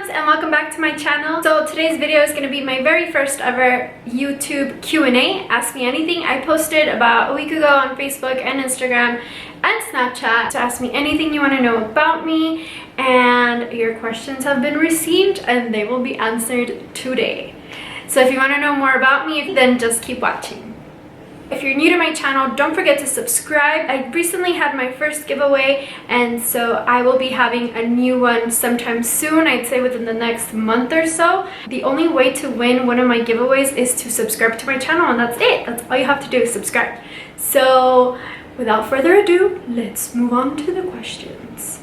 loves, and welcome back to my channel. So today's video is going to be my very first ever YouTube Q&A, Ask Me Anything. I posted about a week ago on Facebook and Instagram and Snapchat to ask me anything you want to know about me, and your questions have been received and they will be answered today. So if you want to know more about me, then just keep watching. If you're new to my channel, don't forget to subscribe. I recently had my first giveaway, and so I will be having a new one sometime soon. I'd say within the next month or so. The only way to win one of my giveaways is to subscribe to my channel, and that's it. That's all you have to do is subscribe. So without further ado, let's move on to the questions.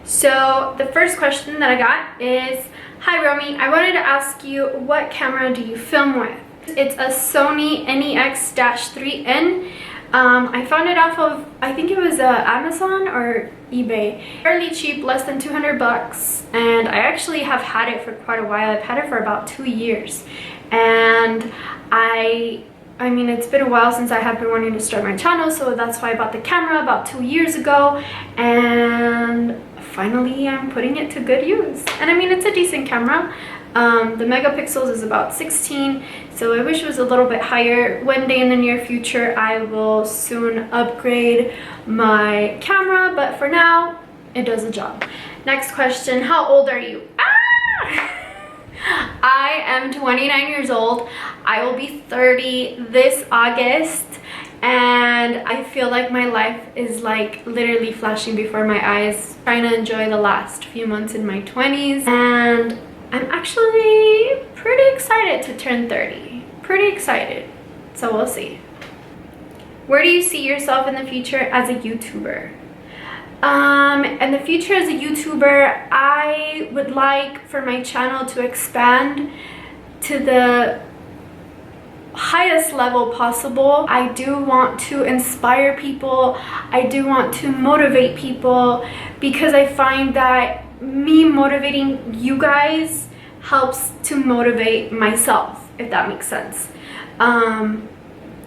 So the first question that I got is, "Hi Romy, I wanted to ask you, what camera do you film with?" It's a Sony NEX-3N. I found it off of, I think it was Amazon or eBay. Fairly cheap, less than 200 bucks. And I actually have had it for quite a while. I've had it for about 2 years. And I mean, it's been a while since I have been wanting to start my channel, so that's why I bought the camera about 2 years ago. And finally, I'm putting it to good use. And I mean, it's a decent camera. The megapixels is about 16, so I wish it was a little bit higher. One day in the near future, I will soon upgrade my camera, but for now, it does the job. Next question, how old are you? I am 29 years old. I will be 30 this August, and I feel like my life is like literally flashing before my eyes, trying to enjoy the last few months in my 20s, and I'm actually pretty excited to turn 30. Pretty excited. So we'll see. Where do you see yourself in the future as a YouTuber? In the future as a YouTuber, I would like for my channel to expand to the highest level possible. I do want to inspire people. I do want to motivate people, because I find that me motivating you guys helps to motivate myself, if that makes sense.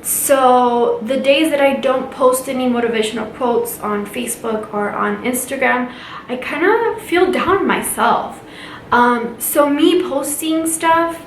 So the days that I don't post any motivational quotes on Facebook or on Instagram, I kind of feel down myself. So me posting stuff,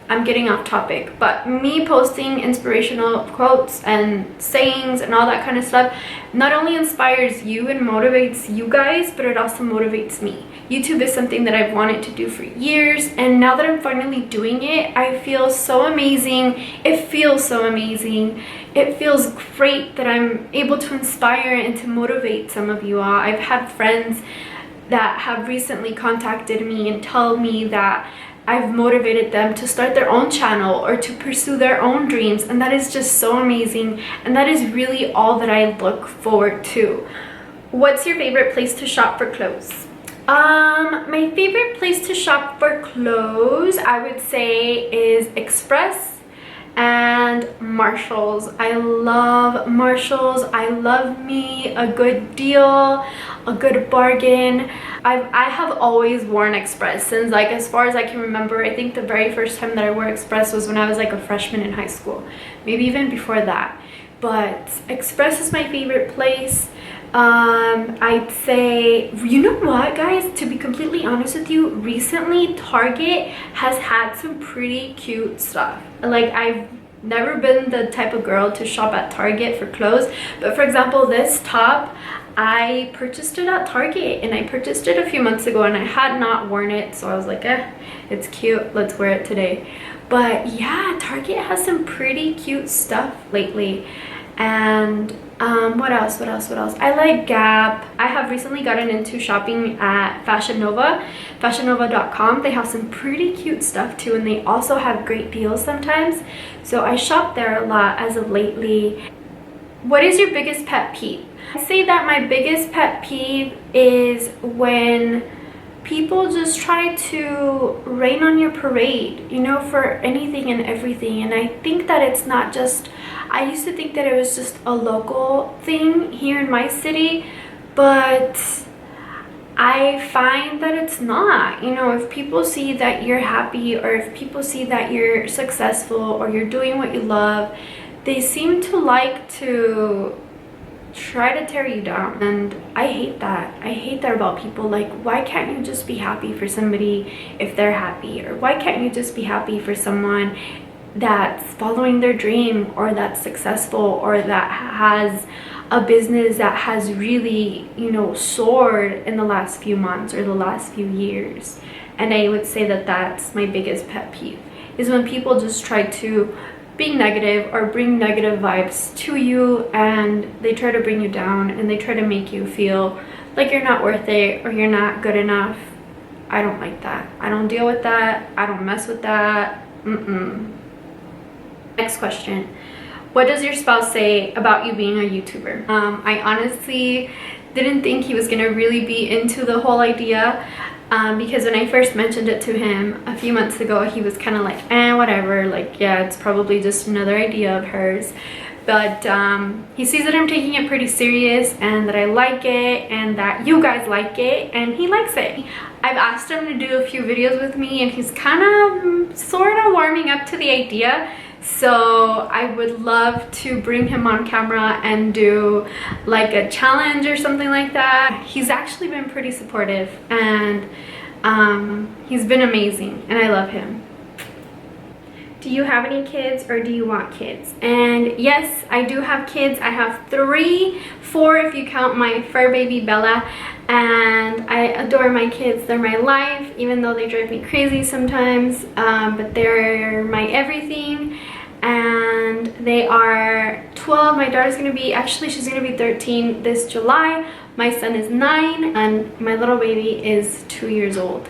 I'm getting off topic, but me posting inspirational quotes and sayings and all that kind of stuff not only inspires you and motivates you guys, but it also motivates me. YouTube is something that I've wanted to do for years, and now that I'm finally doing it, I feel so amazing. It feels so amazing. It feels great that I'm able to inspire and to motivate some of you all. I've had friends that have recently contacted me and tell me that I've motivated them to start their own channel or to pursue their own dreams, and that is just so amazing, and that is really all that I look forward to. What's your favorite place to shop for clothes? My favorite place to shop for clothes, I would say, is Express and Marshalls. I love Marshalls. I love me a good deal, a good bargain. I have always worn Express since, like, as far as I can remember. I think the very first time that I wore Express was when I was like a freshman in high school, maybe even before that. But Express is my favorite place. I'd say, you know what, guys, to be completely honest with you, recently Target has had some pretty cute stuff. Like, I've never been the type of girl to shop at Target for clothes, but for example, this top, I purchased it at Target, and I purchased it a few months ago, and I had not worn it, so I was like, it's cute, let's wear it today. But yeah, Target has some pretty cute stuff lately. And what else? I like Gap. I have recently gotten into shopping at Fashion Nova, fashionnova.com. They have some pretty cute stuff too, and they also have great deals sometimes, so I shop there a lot as of lately. What is your biggest pet peeve? I say that my biggest pet peeve is when people just try to rain on your parade, you know, for anything and everything. And I think that it's not just, I used to think that it was just a local thing here in my city, but I find that it's not. You know, if people see that you're happy, or if people see that you're successful or you're doing what you love, they seem to like to try to tear you down. And I hate that. I hate that about people. Like, why can't you just be happy for somebody if they're happy? Or why can't you just be happy for someone that's following their dream, or that's successful, or that has a business that has really, you know, soared in the last few months or the last few years? And I would say that that's my biggest pet peeve, is when people just try to be negative or bring negative vibes to you, and they try to bring you down, and they try to make you feel like you're not worth it or you're not good enough. I don't like that. I don't deal with that. I don't mess with that. Next question. What does your spouse say about you being a YouTuber? I honestly didn't think he was gonna really be into the whole idea, because when I first mentioned it to him a few months ago, he was kind of like, whatever, like, yeah, it's probably just another idea of hers. But he sees that I'm taking it pretty serious, and that I like it, and that you guys like it, and he likes it. I've asked him to do a few videos with me, and he's kind of sort of warming up to the idea. So I would love to bring him on camera and do like a challenge or something like that. He's actually been pretty supportive, and he's been amazing, and I love him. Do you have any kids, or do you want kids? And yes, I do have kids. I have 4 if you count my fur baby Bella, and I adore my kids. They're my life, even though they drive me crazy sometimes, but they're my everything. And they are 12. My daughter's gonna be, actually she's gonna be 13 this July. My son is 9, and my little baby is 2 years old.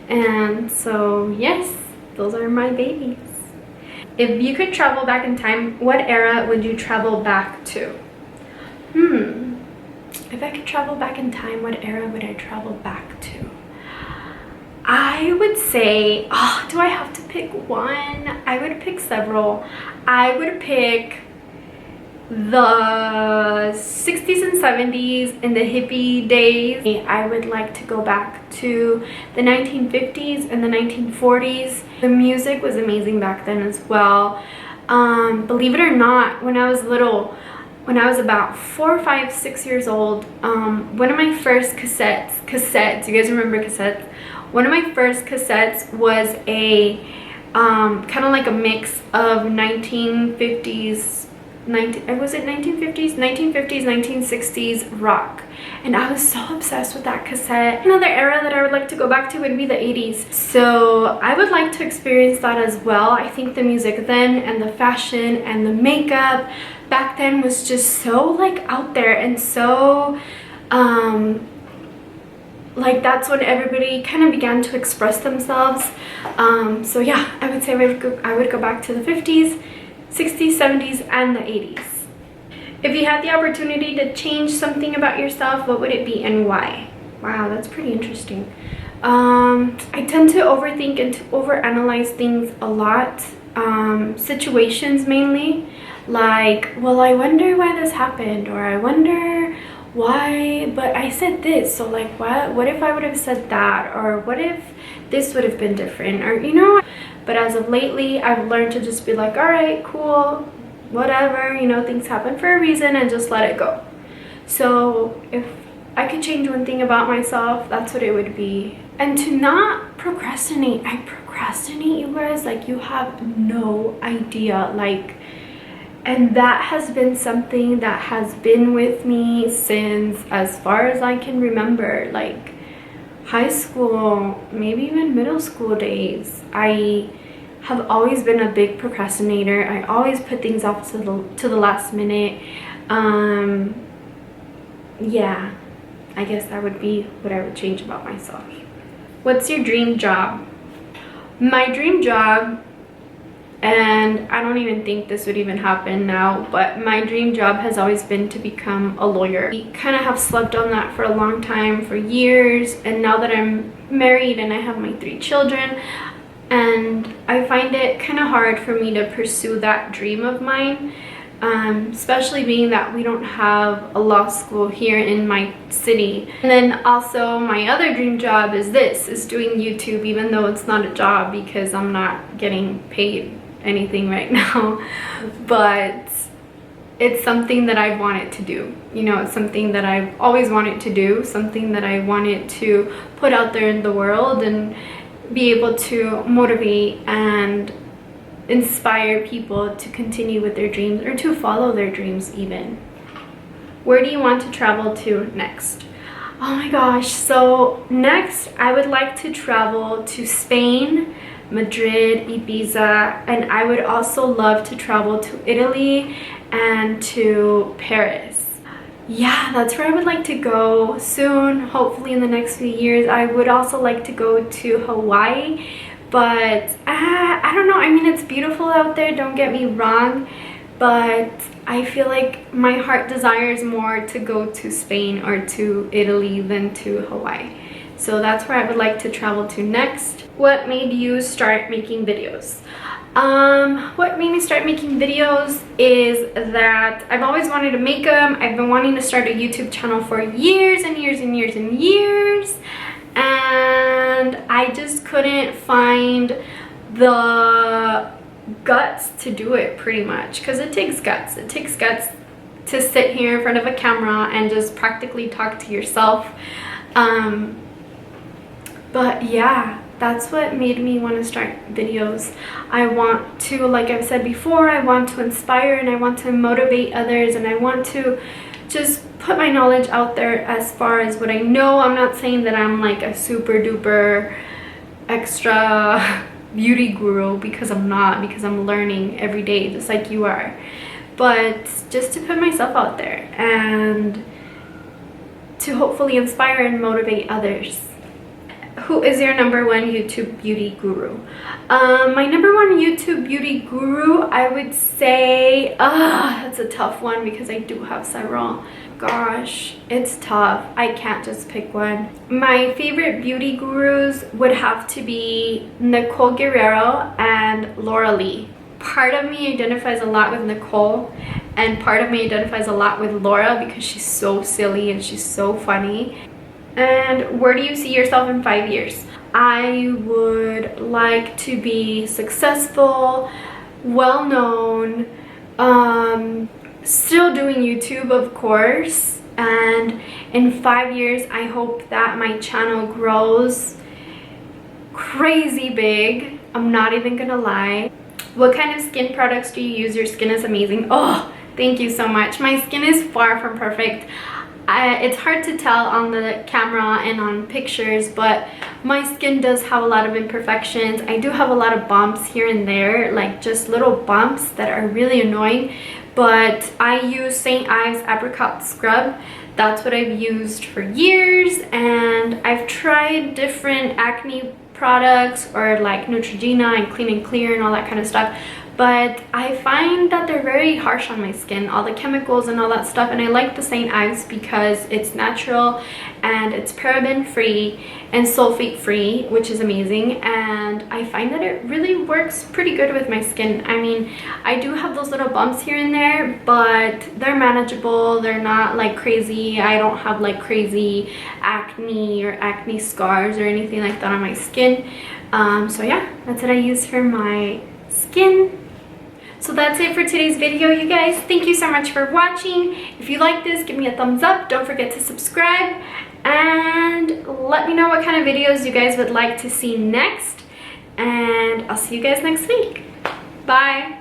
And so yes, those are my babies. If you could travel back in time, what era would you travel back to? If I could travel back in time, what era would I travel back to? I would say, do I have to pick one? I would pick several. I would pick the 60s and 70s and the hippie days. I would like to go back to the 1950s and the 1940s. The music was amazing back then as well. Believe it or not, when I was little, when I was about 4, 5, 6 years old, one of my first cassettes, you guys remember cassettes? One of my first cassettes was a kind of like a mix of 1950s, 1960s rock, and I was so obsessed with that cassette. Another era that I would like to go back to would be the 80s, so I would like to experience that as well. I think the music then, and the fashion, and the makeup back then was just so like out there, and so like that's when everybody kind of began to express themselves. So yeah, I would say I would go back to the 50s, 60s, 70s, and the 80s. If you had the opportunity to change something about yourself, what would it be and why? Wow, that's pretty interesting. I tend to overthink and to overanalyze things a lot. Situations mainly, like, well, I wonder why this happened, or I wonder why, but I said this, so like what if I would have said that, or what if this would have been different, or you know. But as of lately, I've learned to just be like, all right, cool, whatever, you know, things happen for a reason, and just let it go. So if I could change one thing about myself, that's what it would be. And to not procrastinate. I procrastinate, you guys, like you have no idea, like. And that has been something that has been with me since as far as I can remember, like high school, maybe even middle school days. I have always been a big procrastinator. I always put things off to the last minute. Yeah, I guess that would be what I would change about myself. What's your dream job? My dream job, and I don't even think this would even happen now, but my dream job has always been to become a lawyer. I kind of have slept on that for a long time, for years, and now that I'm married and I have my 3 children, and I find it kind of hard for me to pursue that dream of mine, especially being that we don't have a law school here in my city. And then also my other dream job is doing YouTube, even though it's not a job because I'm not getting paid anything right now. But it's something that I wanted to do. You know, it's something that I've always wanted to do, something that I wanted to put out there in the world and be able to motivate and inspire people to continue with their dreams or to follow their dreams even. Where do you want to travel to next? Oh my gosh, so next I would like to travel to Spain, Madrid, Ibiza, and I would also love to travel to Italy and to Paris. Yeah, that's where I would like to go soon, hopefully in the next few years. I would also like to go to Hawaii, but I don't know. I mean, it's beautiful out there, don't get me wrong, but I feel like my heart desires more to go to Spain or to Italy than to Hawaii. So that's where I would like to travel to next. What made you start making videos? What made me start making videos is that I've always wanted to make them. I've been wanting to start a YouTube channel for years and years and years and years, and I just couldn't find the guts to do it, pretty much, because it takes guts. It takes guts to sit here in front of a camera and just practically talk to yourself. But yeah, that's what made me want to start videos. I want to, like I've said before, I want to inspire and I want to motivate others, and I want to just put my knowledge out there as far as what I know. I'm not saying that I'm like a super duper extra beauty guru, because I'm not, because I'm learning every day just like you are, but just to put myself out there and to hopefully inspire and motivate others. Who is your number one YouTube beauty guru? My number one YouTube beauty guru, I would say, that's a tough one because I do have several. Gosh, it's tough. I can't just pick one. My favorite beauty gurus would have to be Nicole Guerrero and Laura Lee. Part of me identifies a lot with Nicole, and part of me identifies a lot with Laura because she's so silly and she's so funny. And where do you see yourself in 5 years? I would like to be successful, well-known, still doing YouTube, of course, and in 5 years I hope that my channel grows crazy big. I'm not even gonna lie. What kind of skin products do you use? Your skin is amazing. Oh, thank you so much. My skin is far from perfect. It's hard to tell on the camera and on pictures, but my skin does have a lot of imperfections. I do have a lot of bumps here and there, like just little bumps that are really annoying, but I use St. Ives Apricot Scrub. That's what I've used for years, and I've tried different acne products or like Neutrogena and Clean and Clear and all that kind of stuff, but I find that they're very harsh on my skin, all the chemicals and all that stuff. And I like the St. Ives because it's natural and it's paraben free and sulfate free, which is amazing, and I find that it really works pretty good with my skin. I mean, I do have those little bumps here and there, but they're manageable. They're not like crazy. I don't have like crazy acne or acne scars or anything like that on my skin. So yeah, that's what I use for my skin. So that's it for today's video, you guys. Thank you so much for watching. If you like this, give me a thumbs up. Don't forget to subscribe, and let me know what kind of videos you guys would like to see next, and I'll see you guys next week. Bye.